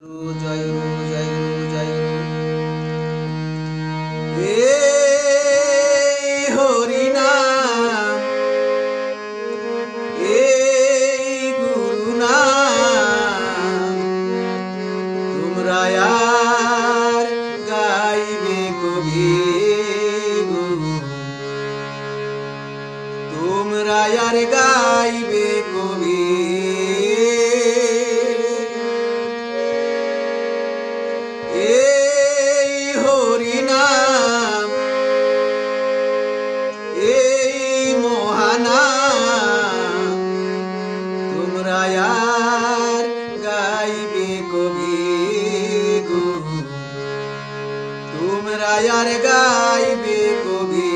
জয় গুরু জয় গুরু জয় গুরু। এই হরি নাম, এই গুরু নাম, তোমরা আর গাইবে কবি গুরু, তোমরা আর গাইবে কবি। এই হরি নাম, এই মহানাম, তোমরা আর গাইবে কবি গুরু, তোমরা আর গাইবে কবি।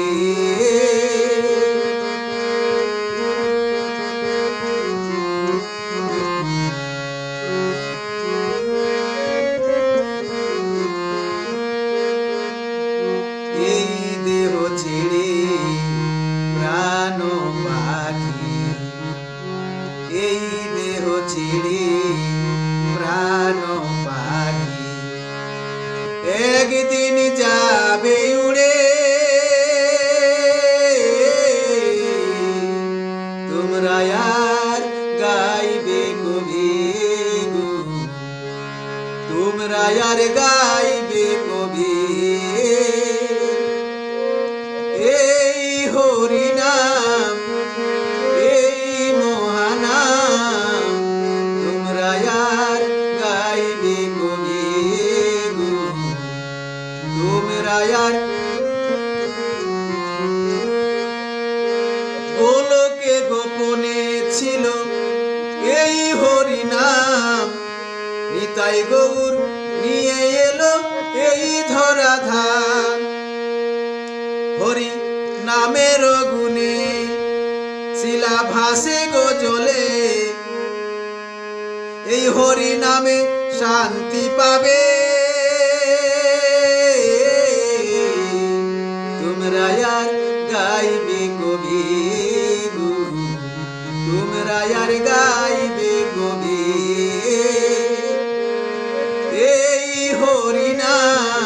এই দেহ ছেড়ে প্রাণ পাখি, এই দেহ ছেড়ে প্রাণ পাখি, একদিন যাবে উড়ে, তোমরা আর গাইবে কবি গুরু, তোমরা আর গাইবে কবি। এই হরি নাম, এই মহানাম, তোমরা আর গাইবে কবি গুরু, তোমরা আর। গোলকে গোপনে ছিল এই হরি নাম, নিতাই গৌর নিয়ে এলো এই ধরাধাম। হরি নামের গুণে শিলা ভাসে গো জলে, এই হরি নামে শান্তি পাবে, তোমরা আর গাইবে কবি গুরু, তোমরা আর গাইবে কবি। এই হরি নাম,